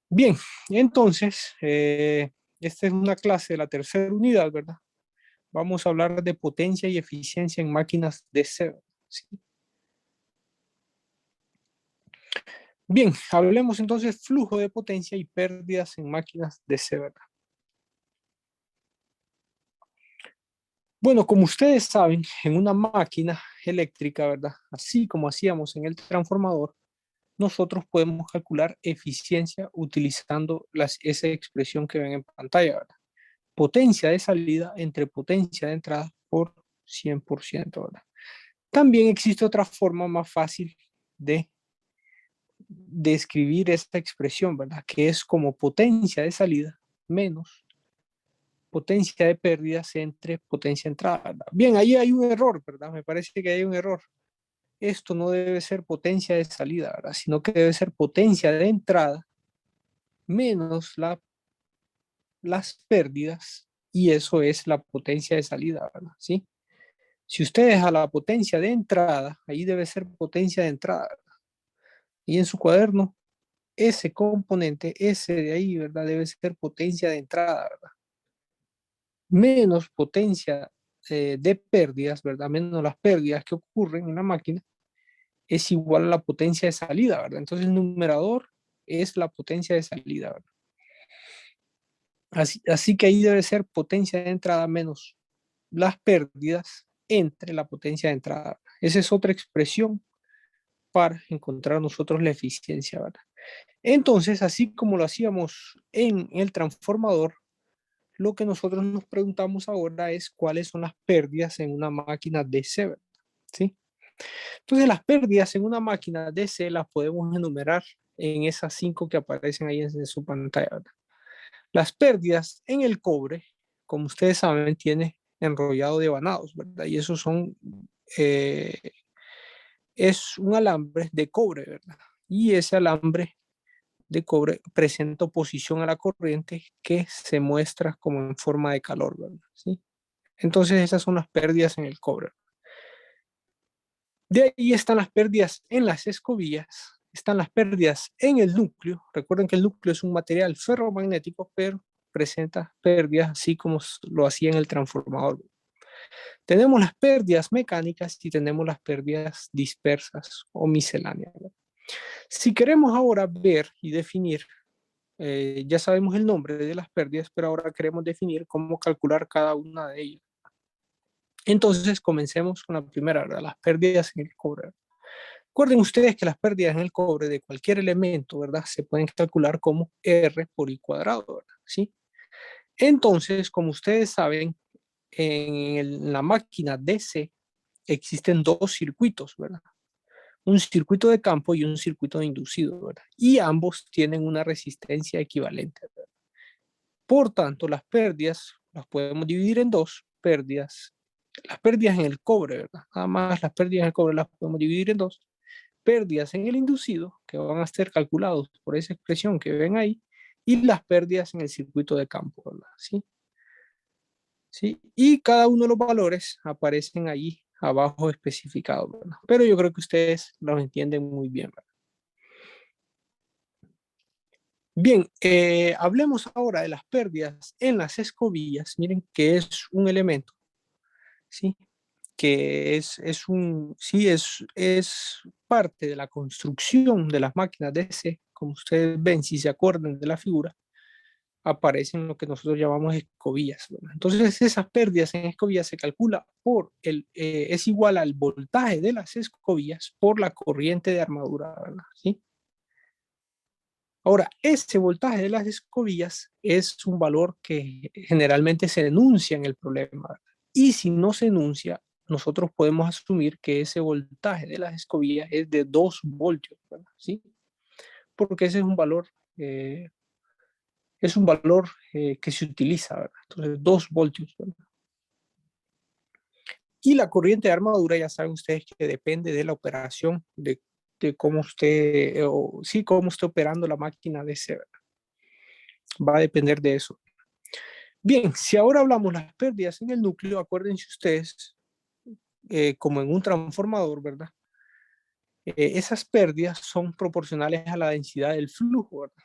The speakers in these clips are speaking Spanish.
Bien, entonces, esta es una clase de la tercera unidad, ¿verdad? Vamos a hablar de potencia y eficiencia en máquinas DC. ¿Sí? Bien, hablemos entonces flujo de potencia y pérdidas en máquinas DC, ¿verdad? Bueno, como ustedes saben, en una máquina eléctrica, ¿verdad? Así como hacíamos en el transformador, nosotros podemos calcular eficiencia utilizando esa expresión que ven en pantalla, ¿verdad? Potencia de salida entre potencia de entrada por 100%, ¿verdad? También existe otra forma más fácil de escribir esta expresión, ¿verdad? Que es como potencia de salida menos potencia de pérdidas entre potencia de entrada, ¿verdad? Bien, ahí hay un error, ¿verdad? Me parece que hay un error. Esto no debe ser potencia de salida, ¿verdad? Sino que debe ser potencia de entrada menos las pérdidas, y eso es la potencia de salida, ¿verdad? ¿Sí? Si ustedes a la potencia de entrada, ahí debe ser potencia de entrada, ¿verdad? Y en su cuaderno, ese componente, ese de ahí, ¿verdad? Debe ser potencia de entrada, ¿verdad? Menos potencia de pérdidas, ¿verdad? Menos las pérdidas que ocurren en la máquina, es igual a la potencia de salida, ¿verdad? Entonces el numerador es la potencia de salida, ¿verdad? Así que ahí debe ser potencia de entrada menos las pérdidas entre la potencia de entrada. Esa es otra expresión para encontrar nosotros la eficiencia, ¿verdad? Entonces, así como lo hacíamos en el transformador, lo que nosotros nos preguntamos ahora es cuáles son las pérdidas en una máquina DC, ¿verdad? ¿Sí? Entonces, las pérdidas en una máquina DC las podemos enumerar en esas 5 que aparecen ahí en su pantalla, ¿verdad? Las pérdidas en el cobre, como ustedes saben, tiene enrollado de vanados, ¿verdad? Y esos son, eh, es un alambre de cobre, ¿verdad? Y ese alambre de cobre presenta oposición a la corriente que se muestra como en forma de calor, ¿verdad? ¿Sí? Entonces esas son las pérdidas en el cobre. De ahí están las pérdidas en las escobillas, están las pérdidas en el núcleo. Recuerden que el núcleo es un material ferromagnético, pero presenta pérdidas así como lo hacía en el transformador. Tenemos las pérdidas mecánicas y tenemos las pérdidas dispersas o misceláneas. Si queremos ahora ver y definir, ya sabemos el nombre de las pérdidas, pero ahora queremos definir cómo calcular cada una de ellas. Entonces comencemos con la primera, ¿verdad? Las pérdidas en el cobre. Recuerden ustedes que las pérdidas en el cobre de cualquier elemento, ¿verdad? Se pueden calcular como R por I cuadrado, ¿verdad? ¿Sí? Entonces, como ustedes saben, en la máquina DC existen dos circuitos, ¿verdad? Un circuito de campo y un circuito de inducido, ¿verdad? Y ambos tienen una resistencia equivalente, ¿verdad? Por tanto, las pérdidas las podemos dividir en dos pérdidas. Las pérdidas en el cobre, ¿verdad? Nada más las pérdidas en el cobre las podemos dividir en dos. Pérdidas en el inducido, que van a ser calculados por esa expresión que ven ahí, y las pérdidas en el circuito de campo, ¿verdad? ¿Sí? ¿Sí? Y cada uno de los valores aparecen ahí abajo especificados, ¿verdad? Pero yo creo que ustedes los entienden muy bien, ¿verdad? Bien, hablemos ahora de las pérdidas en las escobillas. Miren que es un elemento, ¿sí? Que sí, es parte de la construcción de las máquinas DC, como ustedes ven, si se acuerdan de la figura, aparecen lo que nosotros llamamos escobillas, ¿verdad? Entonces, esas pérdidas en escobillas se calcula es igual al voltaje de las escobillas por la corriente de armadura, ¿verdad? ¿Sí? Ahora, ese voltaje de las escobillas es un valor que generalmente se enuncia en el problema, ¿verdad? Y si no se enuncia, nosotros podemos asumir que ese voltaje de las escobillas es de 2 voltios, ¿verdad? ¿Sí? Porque ese eh, es un valor que se utiliza, ¿verdad? Entonces, 2 voltios, ¿verdad? Y la corriente de armadura, ya saben ustedes que depende de la operación, de cómo usted, o sí, cómo esté operando la máquina de ese, ¿verdad? Va a depender de eso. Bien, si ahora hablamos las pérdidas en el núcleo, acuérdense ustedes, como en un transformador, ¿verdad? Esas pérdidas son proporcionales a la densidad del flujo, ¿verdad?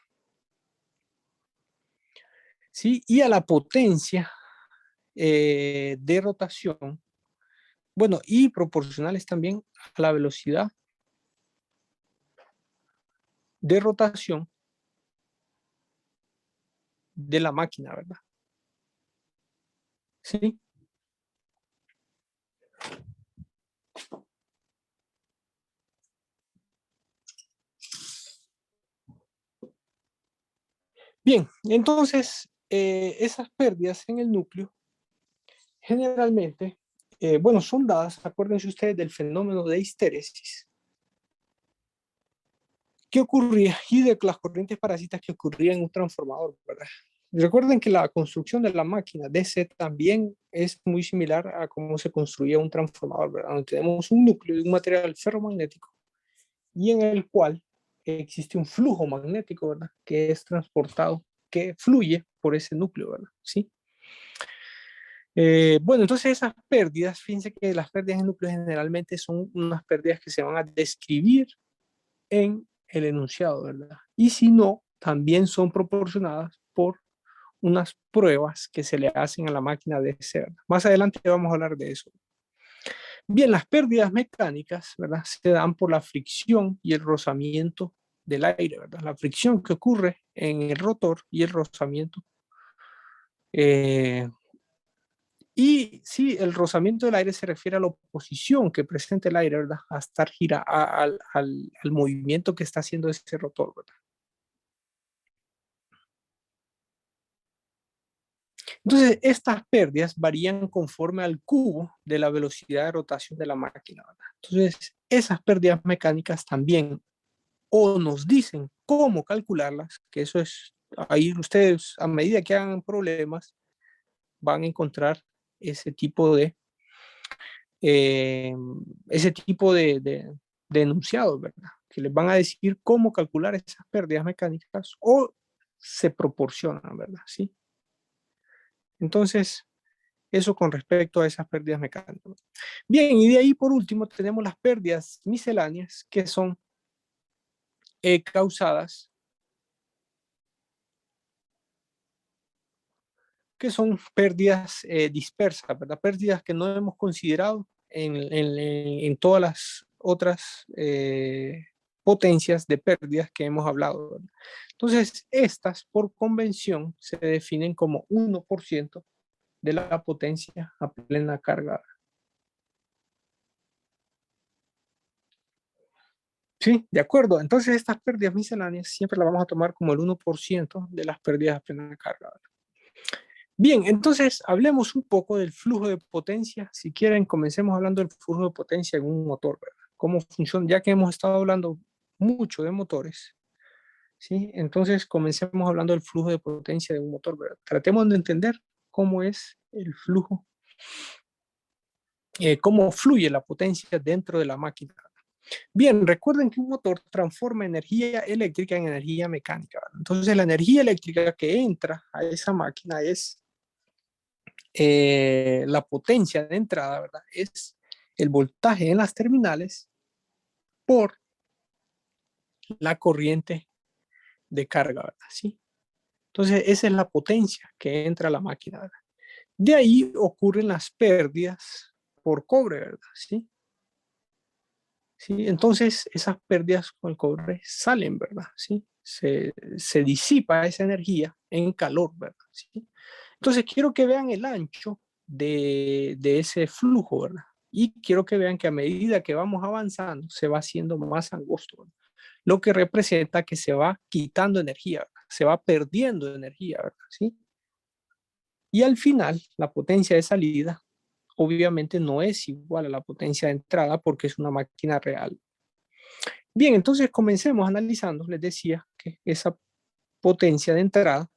¿sí? Y a la potencia de rotación, bueno, y proporcionales también a la velocidad de rotación de la máquina, ¿verdad? ¿Sí? Bien, entonces esas pérdidas en el núcleo generalmente, bueno, son dadas, acuérdense ustedes del fenómeno de histéresis, que ocurría y de las corrientes parásitas que ocurrían en un transformador, ¿verdad? Recuerden que la construcción de la máquina DC también es muy similar a cómo se construía un transformador, ¿verdad? Donde tenemos un núcleo de un material ferromagnético y en el cual existe un flujo magnético, ¿verdad? Que es transportado, que fluye por ese núcleo, ¿verdad? ¿Sí? Bueno, entonces esas pérdidas, fíjense que las pérdidas en núcleo generalmente son unas pérdidas que se van a describir en el enunciado, ¿verdad? Y si no, también son proporcionadas por unas pruebas que se le hacen a la máquina de CERN. Más adelante vamos a hablar de eso. Bien, las pérdidas mecánicas, ¿verdad? Se dan por la fricción y el rozamiento del aire, ¿verdad? La fricción que ocurre en el rotor y el rozamiento. Y sí, el rozamiento del aire se refiere a la oposición que presenta el aire, ¿verdad? A estar al movimiento que está haciendo ese rotor, ¿verdad? Entonces, estas pérdidas varían conforme al cubo de la velocidad de rotación de la máquina, ¿verdad? Entonces, esas pérdidas mecánicas también o nos dicen cómo calcularlas, que eso es, ahí ustedes a medida que hagan problemas van a encontrar ese tipo de, eh, ese tipo de enunciados, ¿verdad? Que les van a decir cómo calcular esas pérdidas mecánicas o se proporcionan, ¿verdad? Sí. Entonces, eso con respecto a esas pérdidas mecánicas. Bien, y de ahí por último tenemos las pérdidas misceláneas que son causadas, que son pérdidas dispersas, ¿verdad? Pérdidas que no hemos considerado en todas las otras potencias de pérdidas que hemos hablado, ¿verdad? Entonces, estas por convención se definen como 1% de la potencia a plena carga. Sí, de acuerdo. Entonces, estas pérdidas misceláneas siempre las vamos a tomar como el 1% de las pérdidas a plena carga. Bien, entonces hablemos un poco del flujo de potencia. Si quieren, comencemos hablando del flujo de potencia en un motor, ¿verdad? Cómo funciona, ya que hemos estado hablando mucho de motores, ¿sí? Entonces, comencemos hablando del flujo de potencia de un motor, ¿verdad? Tratemos de entender cómo es el flujo, cómo fluye la potencia dentro de la máquina. Bien, recuerden que un motor transforma energía eléctrica en energía mecánica, ¿verdad? Entonces, la energía eléctrica que entra a esa máquina es la potencia de entrada, ¿verdad? Es el voltaje en las terminales por la corriente de carga, ¿verdad? ¿Sí? Entonces, esa es la potencia que entra a la máquina, ¿verdad? De ahí ocurren las pérdidas por cobre, ¿verdad? ¿Sí? ¿Sí? Entonces, esas pérdidas con el cobre salen, ¿verdad? ¿Sí? Se disipa esa energía en calor, ¿verdad? ¿Sí? Entonces, quiero que vean el ancho de ese flujo, ¿verdad? Y quiero que vean que a medida que vamos avanzando, se va haciendo más angosto, ¿verdad? Lo que representa que se va quitando energía, ¿verdad? Se va perdiendo energía, ¿verdad? ¿Sí? Y al final, la potencia de salida obviamente no es igual a la potencia de entrada porque es una máquina real. Bien, entonces comencemos analizando. Les decía que esa potencia de entrada,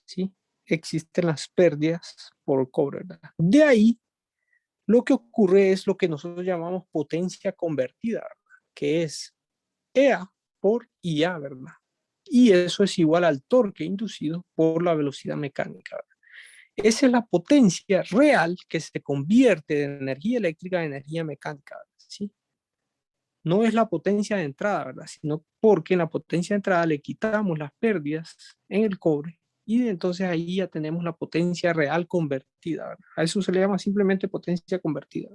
¿sí? Existen las pérdidas por cobre, ¿verdad? De ahí, lo que ocurre es lo que nosotros llamamos potencia convertida, ¿verdad? Que es EA por IA, ¿verdad? Y eso es igual al torque inducido por la velocidad mecánica, ¿verdad? Esa es la potencia real que se convierte de energía eléctrica a energía mecánica, ¿verdad? ¿Sí? No es la potencia de entrada, ¿verdad? Sino porque en la potencia de entrada le quitamos las pérdidas en el cobre Y entonces ahí ya tenemos la potencia real convertida, ¿verdad? A eso se le llama simplemente potencia convertida.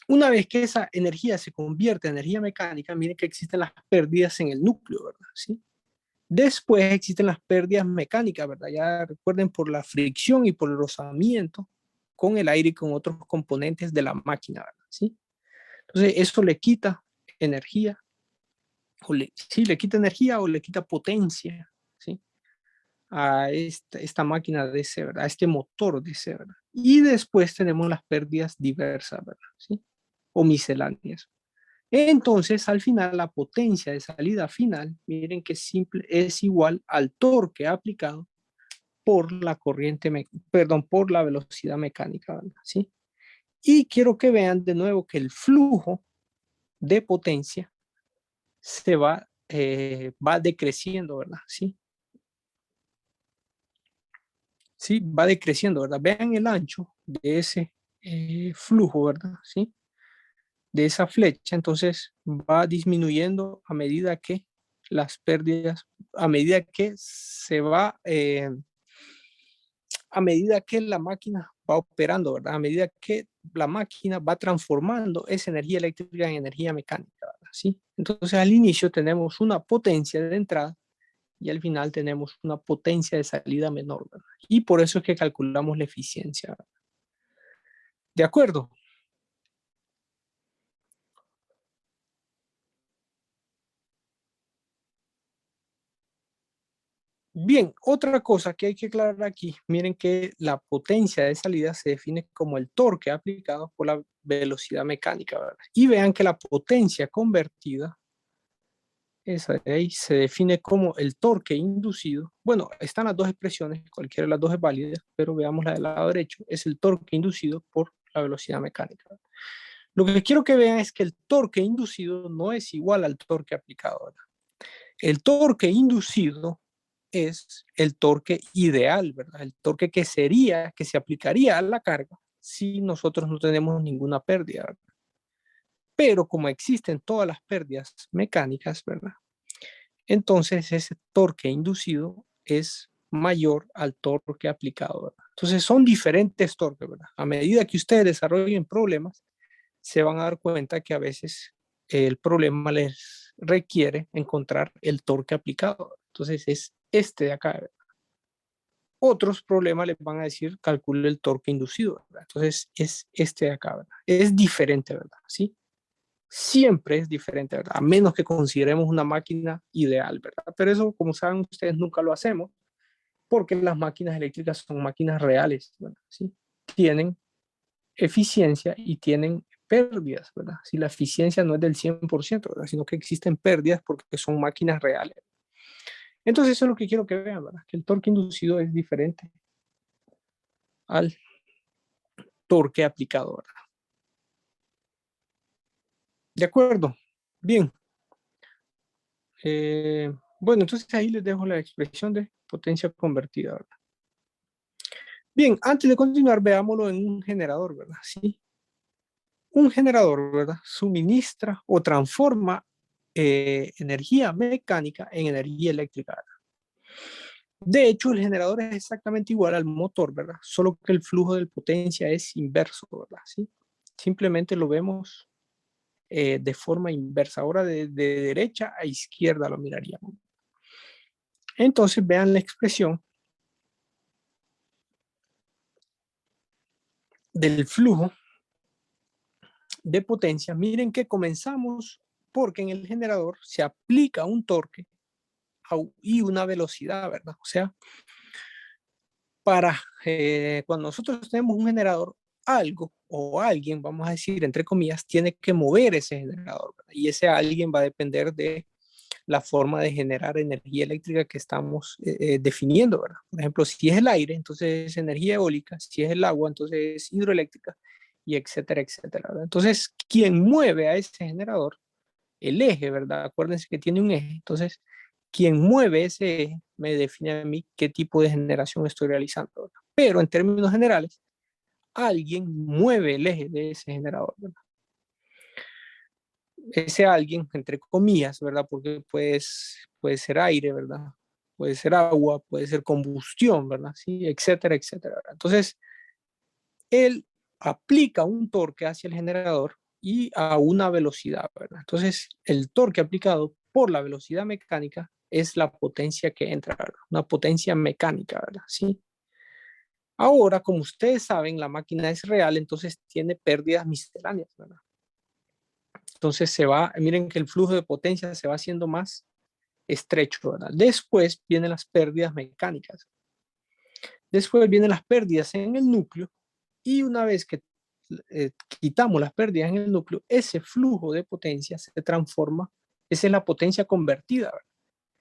Una vez que esa energía se convierte en energía mecánica, miren que existen las pérdidas en el núcleo, ¿verdad? ¿Sí? Después existen las pérdidas mecánicas, ¿verdad? Ya recuerden por la fricción y por el rozamiento con el aire y con otros componentes de la máquina, ¿verdad? ¿Sí? Entonces eso le quita energía, sí, le quita energía o le quita potencia, ¿sí? A esta máquina de ese, ¿verdad? A este motor de ese, ¿verdad? Y después tenemos las pérdidas diversas, ¿verdad? ¿Sí? O misceláneas. Entonces, al final, la potencia de salida final, miren que simple, es igual al torque aplicado por la corriente, perdón, por la velocidad mecánica, ¿verdad? ¿Sí? Y quiero que vean de nuevo que el flujo de potencia va decreciendo, ¿verdad? ¿Sí? Sí, va decreciendo, ¿verdad? Vean el ancho de ese flujo, ¿verdad? ¿Sí? De esa flecha, entonces va disminuyendo a medida que las pérdidas, a medida que a medida que la máquina va operando, ¿verdad? A medida que la máquina va transformando esa energía eléctrica en energía mecánica, ¿verdad? ¿Sí? Entonces al inicio tenemos una potencia de entrada y al final tenemos una potencia de salida menor, ¿verdad? Y por eso es que calculamos la eficiencia, ¿verdad? ¿De acuerdo? Bien, otra cosa que hay que aclarar aquí, miren que la potencia de salida se define como el torque aplicado por la velocidad mecánica, ¿verdad? Y vean que la potencia convertida, esa de ahí, se define como el torque inducido. Bueno, están las dos expresiones, cualquiera de las dos es válida, pero veamos la del lado derecho, es el torque inducido por la velocidad mecánica. Lo que quiero que vean es que el torque inducido no es igual al torque aplicado, ¿verdad? El torque inducido es el torque ideal, ¿verdad? El torque que sería, que se aplicaría a la carga si nosotros no tenemos ninguna pérdida, ¿verdad? Pero como existen todas las pérdidas mecánicas, ¿verdad? Entonces ese torque inducido es mayor al torque aplicado, ¿verdad? Entonces son diferentes torques, ¿verdad? A medida que ustedes desarrollen problemas, se van a dar cuenta que a veces el problema les requiere encontrar el torque aplicado. Entonces es este de acá, ¿verdad? Otros problemas les van a decir calcule el torque inducido, ¿verdad? Entonces es este de acá, ¿verdad? Es diferente, ¿verdad? ¿Sí? Siempre es diferente, ¿verdad? A menos que consideremos una máquina ideal, ¿verdad? Pero eso, como saben ustedes, nunca lo hacemos porque las máquinas eléctricas son máquinas reales, ¿verdad? ¿Sí? Tienen eficiencia y tienen pérdidas, ¿verdad? Si la eficiencia no es del 100%, ¿verdad? Sino que existen pérdidas porque son máquinas reales. Entonces eso es lo que quiero que vean, ¿verdad? Que el torque inducido es diferente al torque aplicado, ¿verdad? De acuerdo. Bien. Bueno, entonces ahí les dejo la expresión de potencia convertida, ¿verdad? Bien, antes de continuar, veámoslo en un generador, ¿verdad? Sí. Un generador, ¿verdad? Suministra o transforma energía mecánica en energía eléctrica, ¿verdad? De hecho, el generador es exactamente igual al motor, ¿verdad? Solo que el flujo de potencia es inverso, ¿verdad? ¿Sí? Simplemente lo vemos de forma inversa. Ahora de derecha a izquierda lo miraríamos. Entonces vean la expresión del flujo de potencia. Miren que comenzamos porque en el generador se aplica un torque y una velocidad, ¿verdad? O sea, cuando nosotros tenemos un generador, algo o alguien, vamos a decir, entre comillas, tiene que mover ese generador, ¿verdad? Y ese alguien va a depender de la forma de generar energía eléctrica que estamos definiendo, ¿verdad? Por ejemplo, si es el aire, entonces es energía eólica, si es el agua, entonces es hidroeléctrica, y etcétera, etcétera, ¿verdad? Entonces, quien mueve a ese generador, el eje, ¿verdad? Acuérdense que tiene un eje, entonces, quien mueve ese eje me define a mí qué tipo de generación estoy realizando, ¿verdad? Pero en términos generales, alguien mueve el eje de ese generador, ¿verdad? Ese alguien, entre comillas, ¿verdad? Porque pues, puede ser aire, ¿verdad? puede ser agua, puede ser combustión, ¿verdad? Sí, etcétera, etcétera, ¿verdad? Entonces, él aplica un torque hacia el generador y a una velocidad, ¿verdad? Entonces, el torque aplicado por la velocidad mecánica es la potencia que entra, ¿verdad? Una potencia mecánica, ¿verdad? Sí. Ahora, como ustedes saben, la máquina es real, entonces tiene pérdidas misceláneas, ¿verdad? Entonces miren que el flujo de potencia se va haciendo más estrecho, ¿verdad? Después vienen las pérdidas mecánicas. Después vienen las pérdidas en el núcleo y una vez que quitamos las pérdidas en el núcleo, ese flujo de potencia se transforma, esa es la potencia convertida, ¿verdad?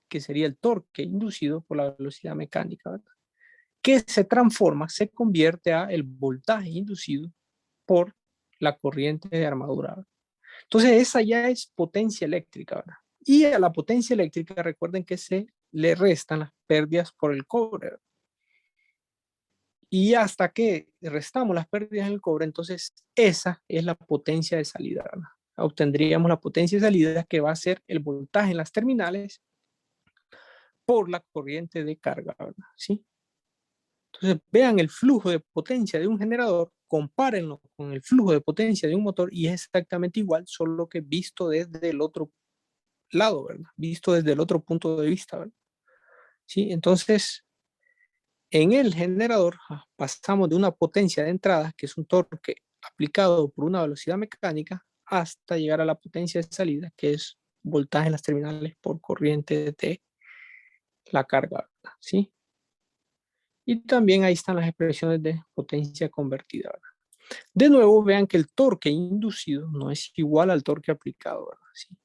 Que sería el torque inducido por la velocidad mecánica, ¿verdad? Que se transforma, se convierte a el voltaje inducido por la corriente de armadura, ¿verdad? Entonces esa ya es potencia eléctrica, ¿verdad? Y a la potencia eléctrica recuerden que se le restan las pérdidas por el cobre, ¿verdad? Y hasta que restamos las pérdidas en el cobre, entonces esa es la potencia de salida, ¿verdad? Obtendríamos la potencia de salida que va a ser el voltaje en las terminales por la corriente de carga, ¿verdad? ¿Sí? Entonces vean el flujo de potencia de un generador, compárenlo con el flujo de potencia de un motor y es exactamente igual, solo que visto desde el otro lado, ¿verdad? Visto desde el otro punto de vista, ¿verdad? ¿Sí? Entonces, en el generador pasamos de una potencia de entrada, que es un torque aplicado por una velocidad mecánica, hasta llegar a la potencia de salida, que es voltaje en las terminales por corriente de la carga, ¿verdad? ¿Sí? Y también ahí están las expresiones de potencia convertida, ¿verdad? De nuevo, vean que el torque inducido no es igual al torque aplicado, ¿verdad? ¿Sí?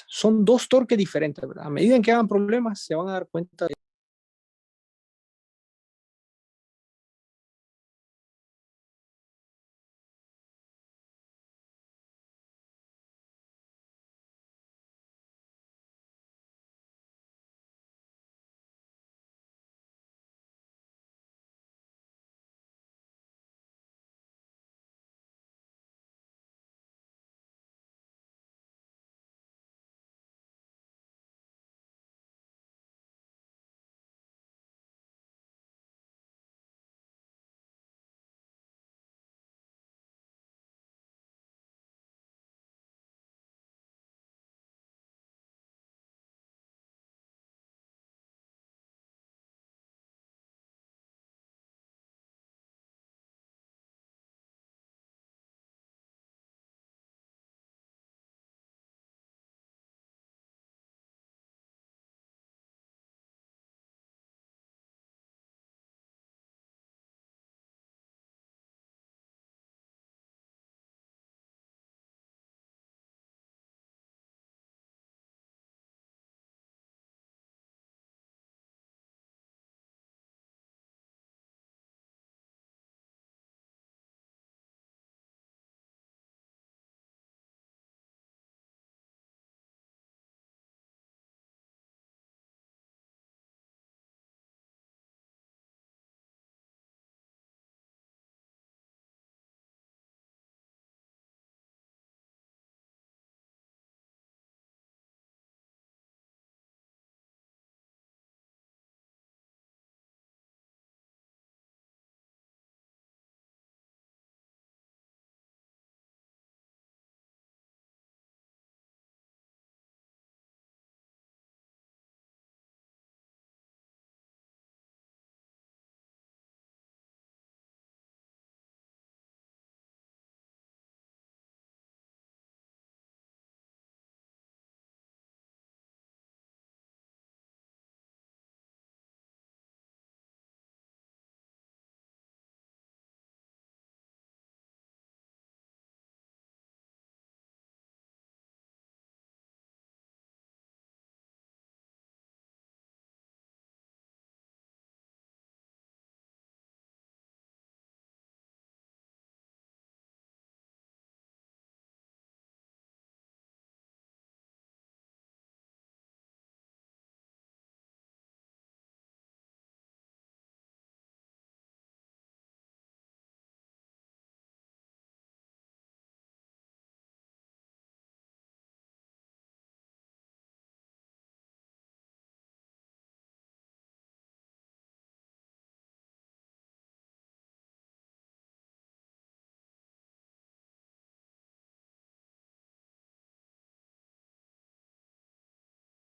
Son dos torques diferentes, ¿verdad? A medida en que hagan problemas, se van a dar cuenta de